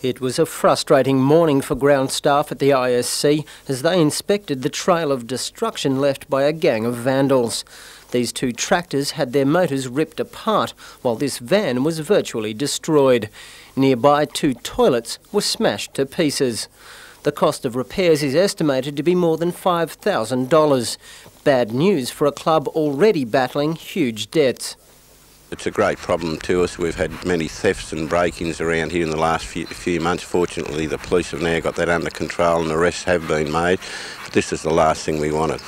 It was a frustrating morning for ground staff at the ISC as they inspected the trail of destruction left by a gang of vandals. These two tractors had their motors ripped apart, while this van was virtually destroyed. Nearby, two toilets were smashed to pieces. The cost of repairs is estimated to be more than $5,000. Bad news for a club already battling huge debts. It's a great problem to us. We've had many thefts and break-ins around here in the last few months. Fortunately, the police have now got that under control and arrests have been made. But this is the last thing we wanted.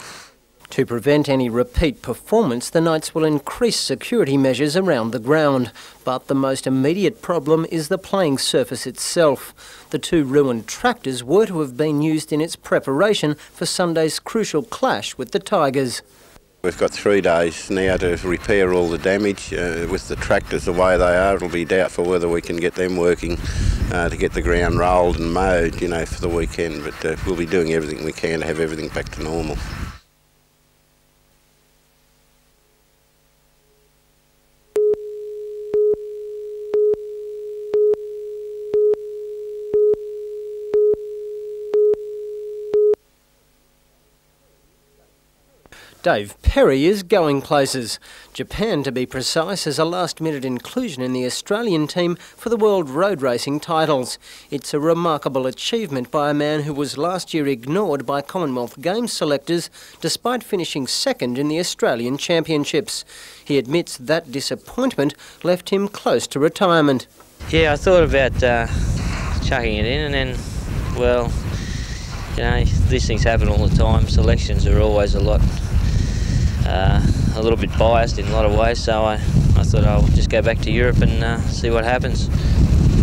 To prevent any repeat performance, the Knights will increase security measures around the ground. But the most immediate problem is the playing surface itself. The two ruined tractors were to have been used in its preparation for Sunday's crucial clash with the Tigers. We've got 3 days now to repair all the damage. With the tractors the way they are, it'll be doubtful whether we can get them working to get the ground rolled and mowed, for the weekend. But we'll be doing everything we can to have everything back to normal. Dave Perry is going places. Japan, to be precise, as a last-minute inclusion in the Australian team for the World Road Racing titles. It's a remarkable achievement by a man who was last year ignored by Commonwealth Games selectors despite finishing second in the Australian Championships. He admits that disappointment left him close to retirement. Yeah, I thought about chucking it in and then, well, these things happen all the time. Selections are always a little bit biased in a lot of ways, so I thought I'll just go back to Europe and see what happens,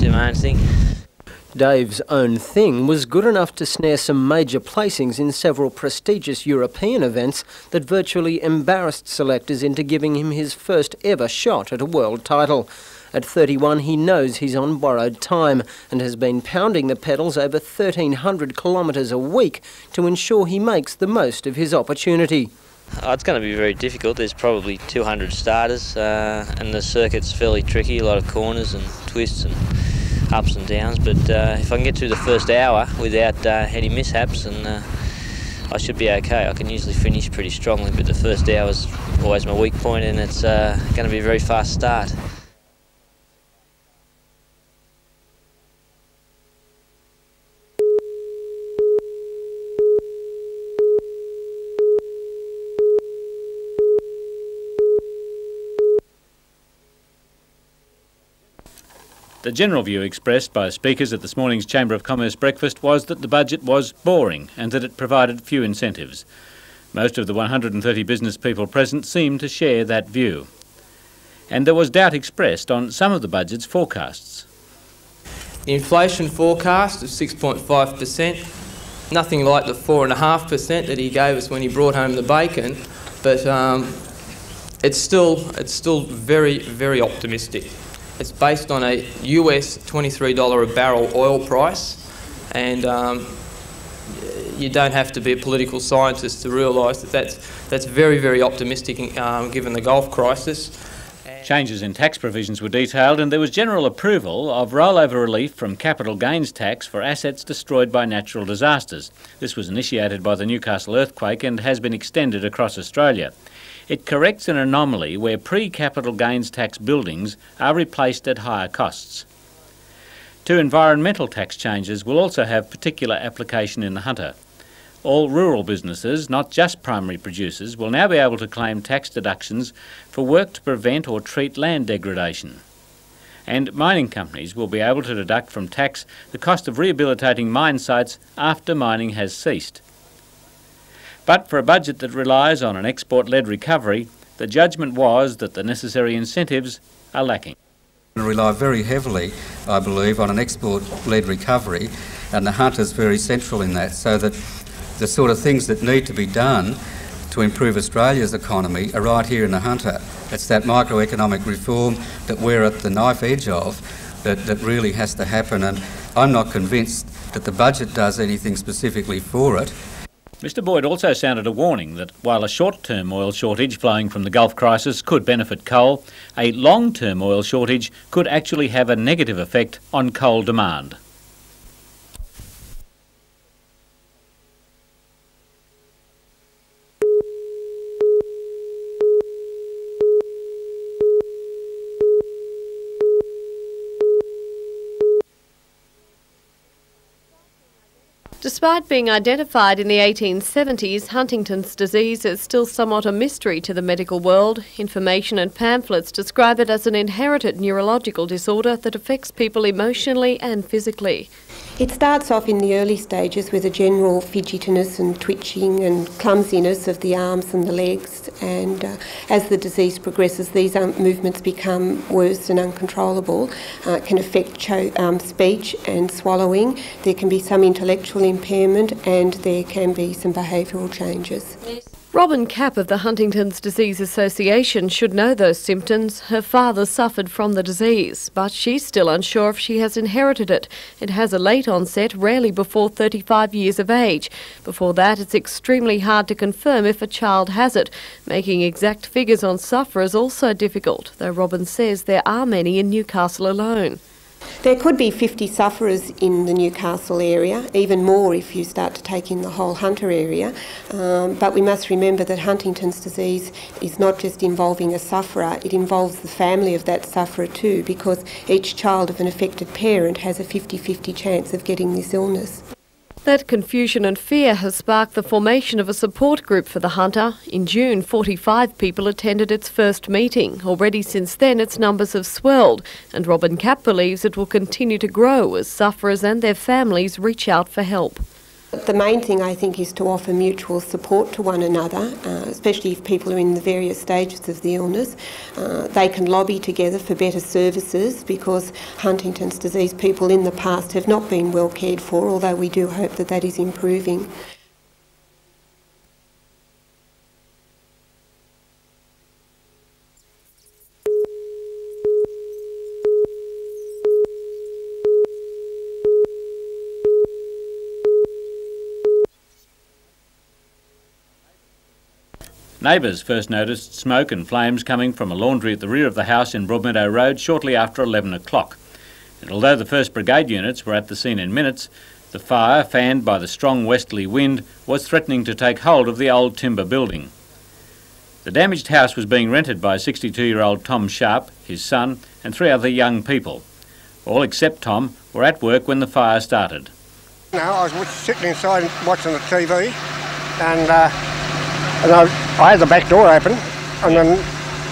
do my own thing. Dave's own thing was good enough to snare some major placings in several prestigious European events that virtually embarrassed selectors into giving him his first ever shot at a world title. At 31, he knows he's on borrowed time and has been pounding the pedals over 1,300 kilometres a week to ensure he makes the most of his opportunity. It's going to be very difficult. There's probably 200 starters and the circuit's fairly tricky, a lot of corners and twists and ups and downs, but if I can get through the first hour without any mishaps, and I should be okay. I can usually finish pretty strongly, but the first hour is always my weak point, and it's going to be a very fast start. The general view expressed by speakers at this morning's Chamber of Commerce breakfast was that the budget was boring and that it provided few incentives. Most of the 130 business people present seemed to share that view. And there was doubt expressed on some of the budget's forecasts. The inflation forecast of 6.5%, nothing like the 4.5% that he gave us when he brought home the bacon, but it's still very, very optimistic. It's based on a US $23 a barrel oil price, and you don't have to be a political scientist to realise that that's very, very optimistic given the Gulf crisis. Changes in tax provisions were detailed, and there was general approval of rollover relief from capital gains tax for assets destroyed by natural disasters. This was initiated by the Newcastle earthquake and has been extended across Australia. It corrects an anomaly where pre-capital gains tax buildings are replaced at higher costs. Two environmental tax changes will also have particular application in the Hunter. All rural businesses, not just primary producers, will now be able to claim tax deductions for work to prevent or treat land degradation. And mining companies will be able to deduct from tax the cost of rehabilitating mine sites after mining has ceased. But for a budget that relies on an export-led recovery, the judgment was that the necessary incentives are lacking. We rely very heavily, I believe, on an export-led recovery, and the Hunter's very central in that, so that the sort of things that need to be done to improve Australia's economy are right here in the Hunter. It's that microeconomic reform that we're at the knife edge of that really has to happen, and I'm not convinced that the budget does anything specifically for it. Mr Boyd also sounded a warning that while a short-term oil shortage flowing from the Gulf crisis could benefit coal, a long-term oil shortage could actually have a negative effect on coal demand. Despite being identified in the 1870s, Huntington's disease is still somewhat a mystery to the medical world. Information and pamphlets describe it as an inherited neurological disorder that affects people emotionally and physically. It starts off in the early stages with a general fidgetiness and twitching and clumsiness of the arms and the legs, and as the disease progresses, these movements become worse and uncontrollable. It can affect speech and swallowing. There can be some intellectual impairment, and there can be some behavioural changes. Robin Capp of the Huntington's Disease Association should know those symptoms. Her father suffered from the disease, but she's still unsure if she has inherited it. It has a late onset, rarely before 35 years of age. Before that, it's extremely hard to confirm if a child has it. Making exact figures on sufferers also difficult, though Robin says there are many in Newcastle alone. There could be 50 sufferers in the Newcastle area, even more if you start to take in the whole Hunter area. But we must remember that Huntington's disease is not just involving a sufferer, it involves the family of that sufferer too, because each child of an affected parent has a 50-50 chance of getting this illness. That confusion and fear has sparked the formation of a support group for the Hunter. In June, 45 people attended its first meeting. Already since then, its numbers have swelled, and Robin Capp believes it will continue to grow as sufferers and their families reach out for help. The main thing, I think, is to offer mutual support to one another, especially if people are in the various stages of the illness. They can lobby together for better services, because Huntington's disease people in the past have not been well cared for, although we do hope that that is improving. Neighbours first noticed smoke and flames coming from a laundry at the rear of the house in Broadmeadow Road shortly after 11 o'clock. And although the first brigade units were at the scene in minutes, the fire, fanned by the strong westerly wind, was threatening to take hold of the old timber building. The damaged house was being rented by 62-year-old Tom Sharp, his son, and 3 other young people. All except Tom were at work when the fire started. No, I was sitting inside watching the TV, and I had the back door open, and then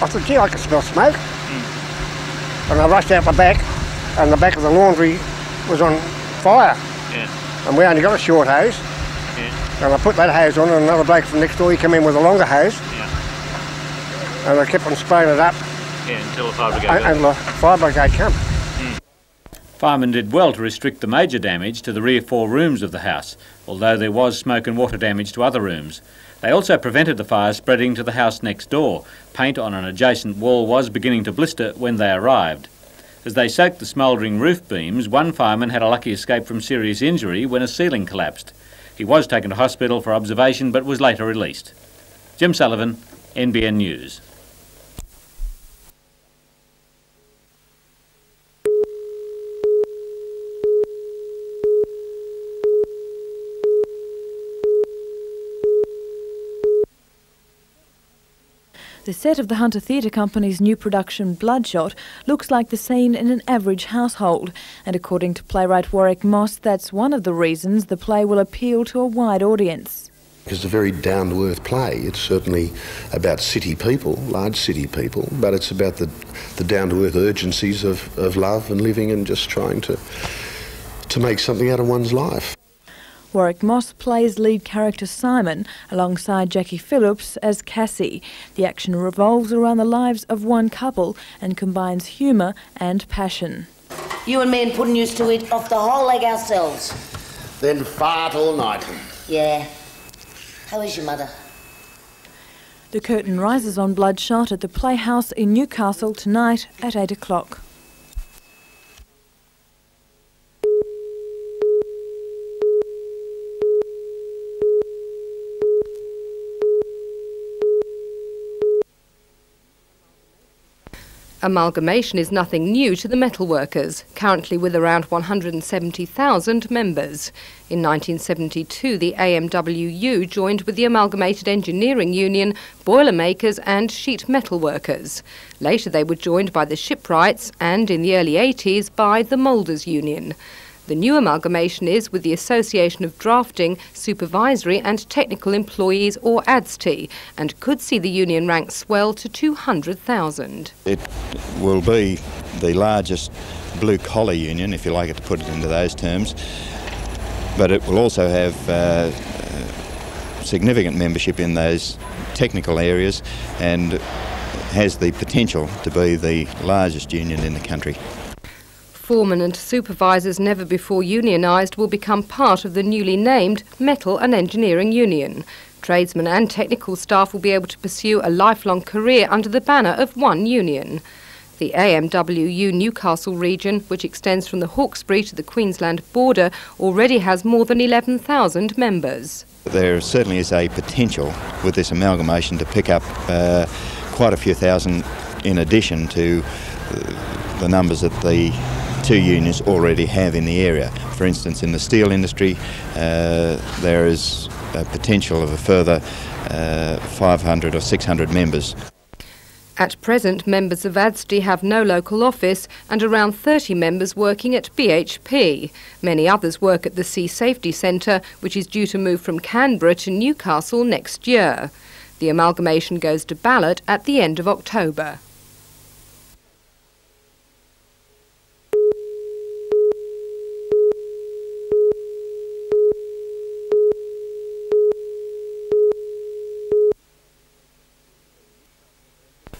I thought, gee, I can smell smoke. And I rushed out the back, and the back of the laundry was on fire. Yeah. And we only got a short hose. Yeah. And I put that hose on, and another bloke from next door, he came in with a longer hose. Yeah. And I kept on spraying it up. Yeah, until the fire brigade and the fire brigade came. Firemen did well to restrict the major damage to the rear 4 rooms of the house, although there was smoke and water damage to other rooms. They also prevented the fire spreading to the house next door. Paint on an adjacent wall was beginning to blister when they arrived. As they soaked the smouldering roof beams, one fireman had a lucky escape from serious injury when a ceiling collapsed. He was taken to hospital for observation but was later released. Jim Sullivan, NBN News. The set of the Hunter Theatre Company's new production Bloodshot looks like the scene in an average household, and according to playwright Warwick Moss, that's one of the reasons the play will appeal to a wide audience. It's a very down-to-earth play. It's certainly about city people, large city people, but it's about the down-to-earth urgencies of love and living and just trying to make something out of one's life. Warwick Moss plays lead character Simon alongside Jackie Phillips as Cassie. The action revolves around the lives of one couple and combines humour and passion. You and men couldn't used to eat off the whole leg ourselves. Then fart all night. Yeah. How is your mother? The curtain rises on Bloodshot at the Playhouse in Newcastle tonight at 8 o'clock. Amalgamation is nothing new to the metalworkers, currently with around 170,000 members. In 1972, the AMWU joined with the Amalgamated Engineering Union, Boilermakers and Sheet Metal Workers. Later they were joined by the Shipwrights and, in the early 80s, by the Moulders Union. The new amalgamation is with the Association of Drafting, Supervisory and Technical Employees, or ADST, and could see the union ranks swell to 200,000. It will be the largest blue-collar union, if you like it to put it into those terms, but it will also have significant membership in those technical areas and has the potential to be the largest union in the country. Foremen and supervisors never before unionised will become part of the newly named Metal and Engineering Union. Tradesmen and technical staff will be able to pursue a lifelong career under the banner of one union. The AMWU Newcastle region, which extends from the Hawkesbury to the Queensland border, already has more than 11,000 members. There certainly is a potential with this amalgamation to pick up quite a few thousand in addition to the numbers that the two unions already have in the area. For instance, in the steel industry, there is a potential of a further 500 or 600 members. At present, members of ADST have no local office and around 30 members working at BHP. Many others work at the Sea Safety Centre, which is due to move from Canberra to Newcastle next year. The amalgamation goes to ballot at the end of October.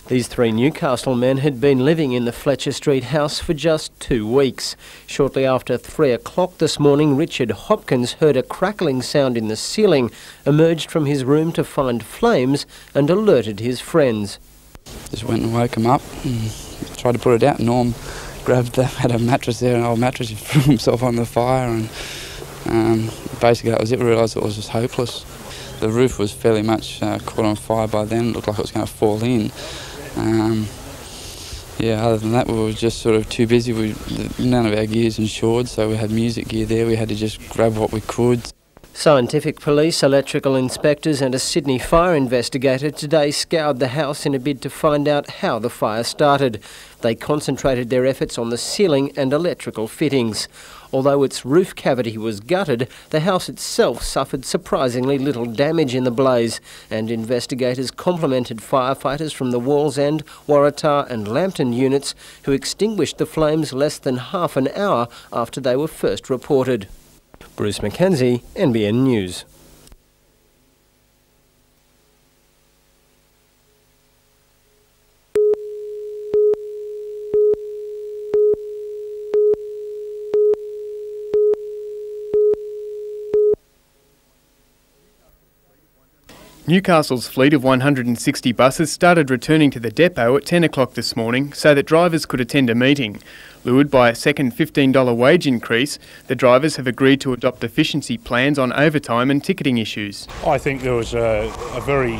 These three Newcastle men had been living in the Fletcher Street house for just 2 weeks. Shortly after 3 o'clock this morning, Richard Hopkins heard a crackling sound in the ceiling, emerged from his room to find flames and alerted his friends. Just went and woke him up and tried to put it out. Norm had a mattress there, an old mattress. He threw himself on the fire, and basically that was it. We realised it was just hopeless. The roof was fairly much caught on fire by then. It looked like it was going to fall in. Other than that, we were just sort of too busy. None of our gear's insured, so we had music gear there. We had to just grab what we could. Scientific police, electrical inspectors and a Sydney fire investigator today scoured the house in a bid to find out how the fire started. They concentrated their efforts on the ceiling and electrical fittings. Although its roof cavity was gutted, the house itself suffered surprisingly little damage in the blaze, and investigators complimented firefighters from the Walls End, Waratah and Lambton units who extinguished the flames less than half an hour after they were first reported. Bruce Mackenzie, NBN News. Newcastle's fleet of 160 buses started returning to the depot at 10 o'clock this morning so that drivers could attend a meeting. Lured by a second $15 wage increase, the drivers have agreed to adopt efficiency plans on overtime and ticketing issues. I think there was a very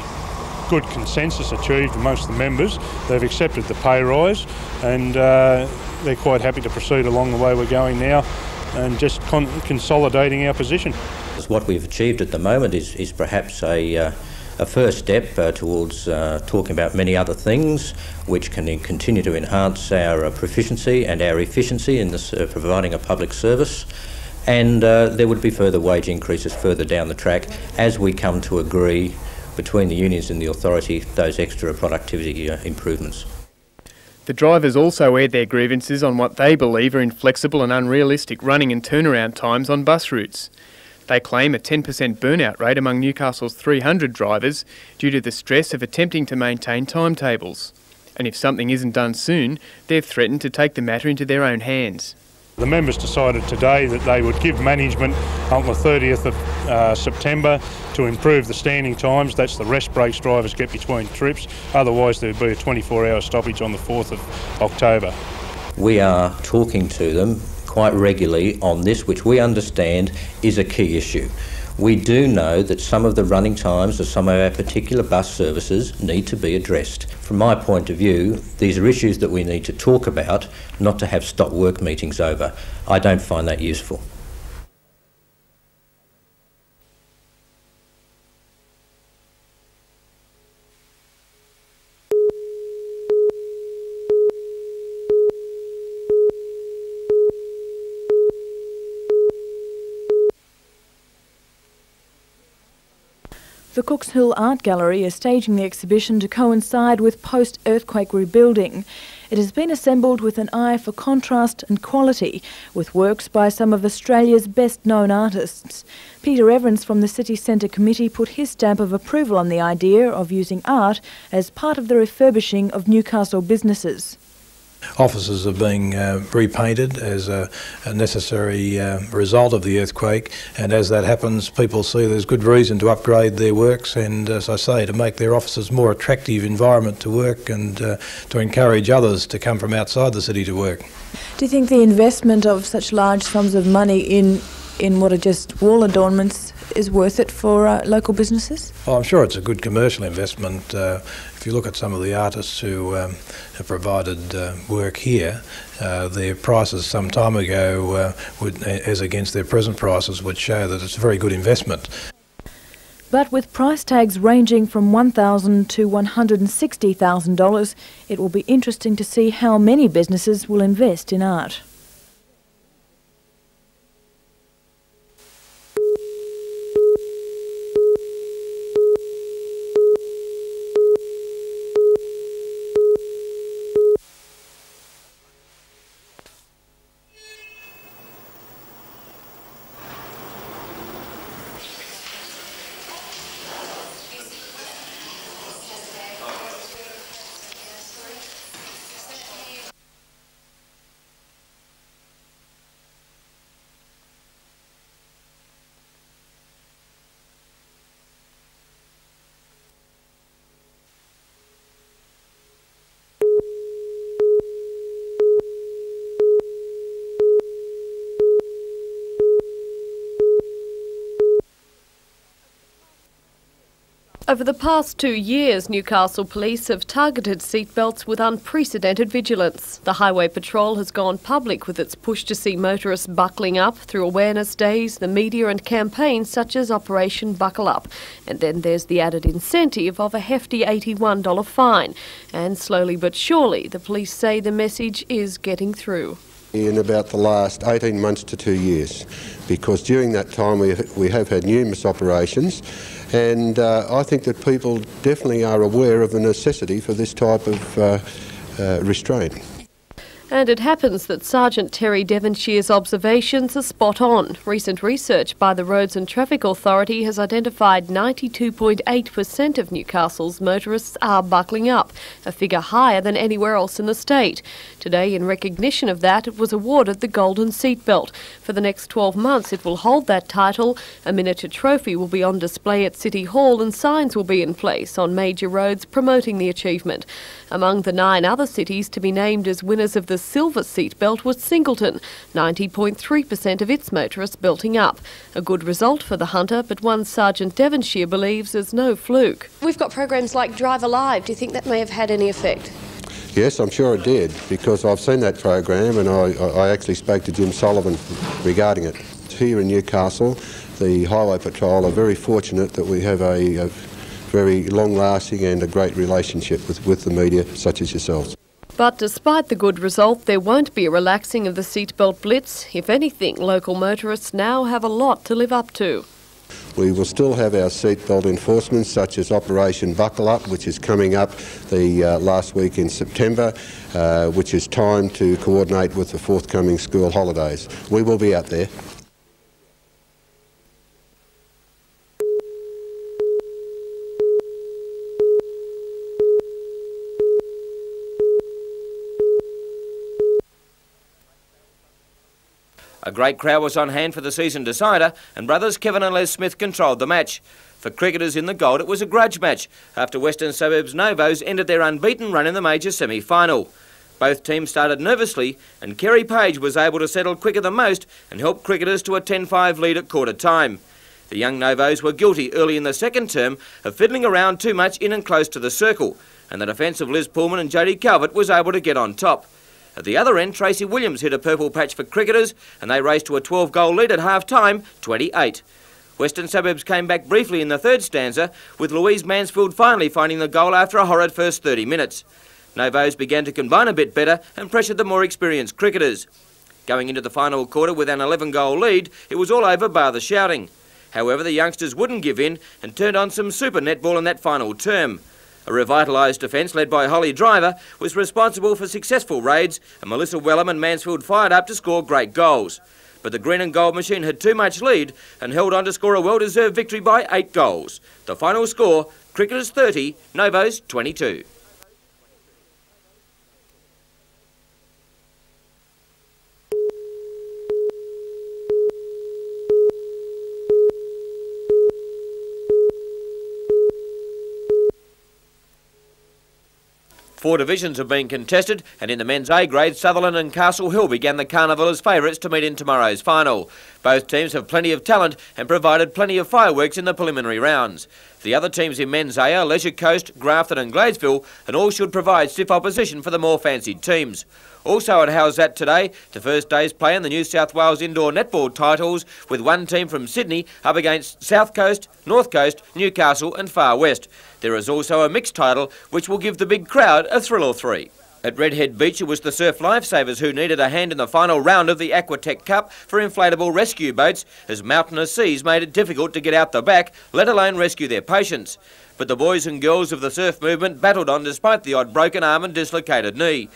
good consensus achieved amongst the members. They've accepted the pay rise and they're quite happy to proceed along the way we're going now and just consolidating our position. What we've achieved at the moment is perhaps a first step towards talking about many other things which can continue to enhance our proficiency and our efficiency in this, providing a public service, and there would be further wage increases further down the track as we come to agree between the unions and the authority those extra productivity improvements. The drivers also aired their grievances on what they believe are inflexible and unrealistic running and turnaround times on bus routes. They claim a 10% burnout rate among Newcastle's 300 drivers due to the stress of attempting to maintain timetables. And if something isn't done soon, they've threatened to take the matter into their own hands. The members decided today that they would give management on the 30th of September to improve the standing times. That's the rest breaks drivers get between trips. Otherwise there would be a 24-hour stoppage on the 4th of October. We are talking to them quite regularly on this, which we understand is a key issue. We do know that some of the running times of some of our particular bus services need to be addressed. From my point of view, these are issues that we need to talk about, not to have stop work meetings over. I don't find that useful. The Cooks Hill Art Gallery is staging the exhibition to coincide with post-earthquake rebuilding. It has been assembled with an eye for contrast and quality, with works by some of Australia's best-known artists. Peter Evans from the City Centre Committee put his stamp of approval on the idea of using art as part of the refurbishing of Newcastle businesses. Offices are being repainted as a necessary result of the earthquake, and as that happens, people see there's good reason to upgrade their works and, as I say, to make their offices more attractive environment to work and to encourage others to come from outside the city to work. Do you think the investment of such large sums of money in what are just wall adornments is worth it for local businesses? Well, I'm sure it's a good commercial investment. If you look at some of the artists who have provided work here, their prices some time ago, as against their present prices, would show that it's a very good investment. But with price tags ranging from $1,000 to $160,000, it will be interesting to see how many businesses will invest in art. Over the past 2 years, Newcastle Police have targeted seatbelts with unprecedented vigilance. The Highway Patrol has gone public with its push to see motorists buckling up through awareness days, the media and campaigns such as Operation Buckle Up. And then there's the added incentive of a hefty $81 fine. And slowly but surely, the police say the message is getting through. In about the last 18 months to 2 years, because during that time we have had numerous operations, and I think that people definitely are aware of the necessity for this type of restraint. And it happens that Sergeant Terry Devonshire's observations are spot on. Recent research by the Roads and Traffic Authority has identified 92.8% of Newcastle's motorists are buckling up, a figure higher than anywhere else in the state. Today, in recognition of that, it was awarded the Golden Seatbelt. For the next 12 months, it will hold that title. A miniature trophy will be on display at City Hall and signs will be in place on major roads promoting the achievement. Among the 9 other cities to be named as winners of the Silver Seatbelt was Singleton, 90.3% of its motorists belting up. A good result for the Hunter, but one Sergeant Devonshire believes is no fluke. We've got programs like Drive Alive. Do you think that may have had any effect? Yes, I'm sure it did, because I've seen that program and I actually spoke to Jim Sullivan regarding it. Here in Newcastle, the Highway Patrol are very fortunate that we have a very long-lasting and a great relationship with the media such as yourselves. But despite the good result, there won't be a relaxing of the seatbelt blitz. If anything, local motorists now have a lot to live up to. We will still have our seatbelt enforcement, such as Operation Buckle Up, which is coming up the last week in September, which is timed to coordinate with the forthcoming school holidays. We will be out there. A great crowd was on hand for the season decider, and brothers Kevin and Les Smith controlled the match. For cricketers in the gold, it was a grudge match, after Western Suburbs Novos ended their unbeaten run in the major semi-final. Both teams started nervously, and Kerry Page was able to settle quicker than most and help cricketers to a 10-5 lead at quarter time. The young Novos were guilty early in the second term of fiddling around too much in and close to the circle, and the defence of Liz Pullman and Jodie Calvert was able to get on top. At the other end, Tracy Williams hit a purple patch for cricketers, and they raced to a 12-goal lead at half-time, 28. Western Suburbs came back briefly in the third stanza, with Louise Mansfield finally finding the goal after a horrid first 30 minutes. Novos began to combine a bit better and pressured the more experienced cricketers. Going into the final quarter with an 11-goal lead, it was all over bar the shouting. However, the youngsters wouldn't give in and turned on some super netball in that final term. A revitalised defence led by Holly Driver was responsible for successful raids, and Melissa Wellham and Mansfield fired up to score great goals. But the green and gold machine had too much lead and held on to score a well-deserved victory by 8 goals. The final score, Cricketers 30, Novos 22. Four divisions have been contested, and in the men's A grade, Sutherland and Castle Hill began the Carnival as favourites to meet in tomorrow's final. Both teams have plenty of talent and provided plenty of fireworks in the preliminary rounds. The other teams in men's A are Leisure Coast, Grafton and Gladesville, and all should provide stiff opposition for the more fancied teams. Also at Howsat today, the first day's play in the New South Wales indoor netball titles, with one team from Sydney up against South Coast, North Coast, Newcastle and Far West. There is also a mixed title, which will give the big crowd a thrill or three. At Redhead Beach, it was the Surf Lifesavers who needed a hand in the final round of the Aquatech Cup for inflatable rescue boats, as mountainous seas made it difficult to get out the back, let alone rescue their patients. But the boys and girls of the surf movement battled on despite the odd broken arm and dislocated knee.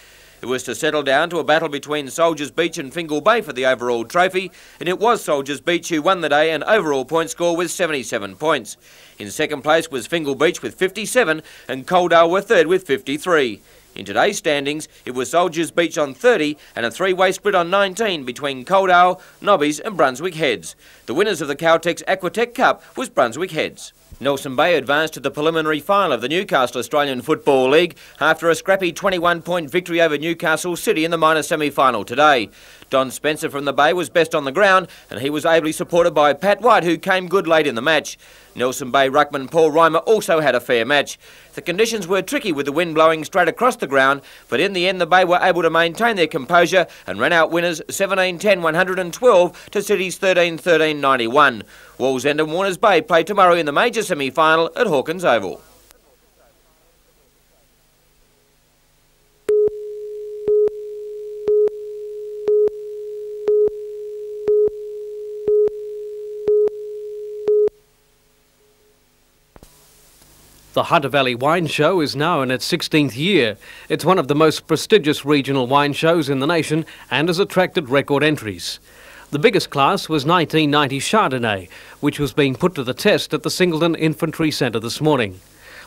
It was to settle down to a battle between Soldiers Beach and Fingal Bay for the overall trophy, and it was Soldiers Beach who won the day and overall point score with 77 points. In second place was Fingal Beach with 57 and Coaldale were third with 53. In today's standings, it was Soldiers Beach on 30 and a three-way split on 19 between Coaldale, Nobbies and Brunswick Heads. The winners of the Caltex Aquatech Cup was Brunswick Heads. Nelson Bay advanced to the preliminary final of the Newcastle Australian Football League after a scrappy 21-point victory over Newcastle City in the minor semi-final today. Don Spencer from the Bay was best on the ground, and he was ably supported by Pat White, who came good late in the match. Nelson Bay ruckman Paul Reimer also had a fair match. The conditions were tricky with the wind blowing straight across the ground, but in the end the Bay were able to maintain their composure and ran out winners 17-10-112 to City's 13-13-91. Wallsend and Warners Bay play tomorrow in the major semi-final at Hawkins Oval. The Hunter Valley Wine Show is now in its 16th year. It's one of the most prestigious regional wine shows in the nation and has attracted record entries. The biggest class was 1990 Chardonnay, which was being put to the test at the Singleton Infantry Centre this morning.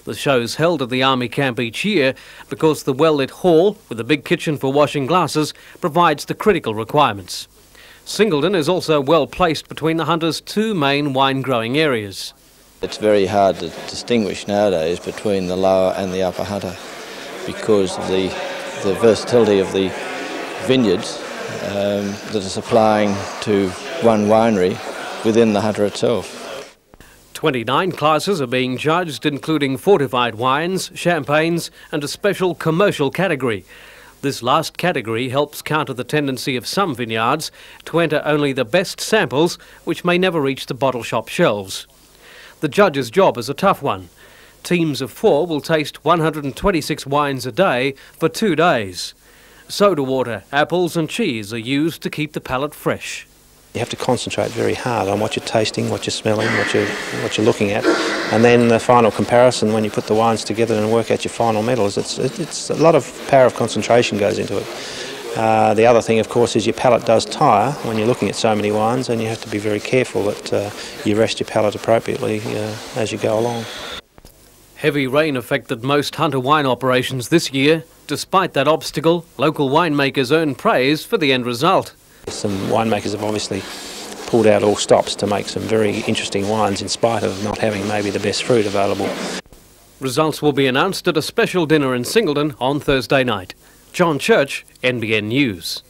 The show's held at the Army camp each year because the well-lit hall, with a big kitchen for washing glasses, provides the critical requirements. Singleton is also well placed between the Hunter's two main wine-growing areas. It's very hard to distinguish nowadays between the lower and the upper Hunter because of the versatility of the vineyards that are supplying to one winery within the Hunter itself. 29 classes are being judged, including fortified wines, champagnes and a special commercial category. This last category helps counter the tendency of some vineyards to enter only the best samples, which may never reach the bottle shop shelves. The judge's job is a tough one. Teams of 4 will taste 126 wines a day for 2 days. Soda water, apples and cheese are used to keep the palate fresh. You have to concentrate very hard on what you're tasting, what you're smelling, what you're looking at, and then the final comparison when you put the wines together and work out your final medals. It's a lot of power of concentration goes into it. The other thing, of course, is your palate does tire when you're looking at so many wines, and you have to be very careful that you rest your palate appropriately as you go along. Heavy rain affected most Hunter wine operations this year. Despite that obstacle, local winemakers earn praise for the end result. Some winemakers have obviously pulled out all stops to make some very interesting wines in spite of not having maybe the best fruit available. Results will be announced at a special dinner in Singleton on Thursday night. John Church, NBN News.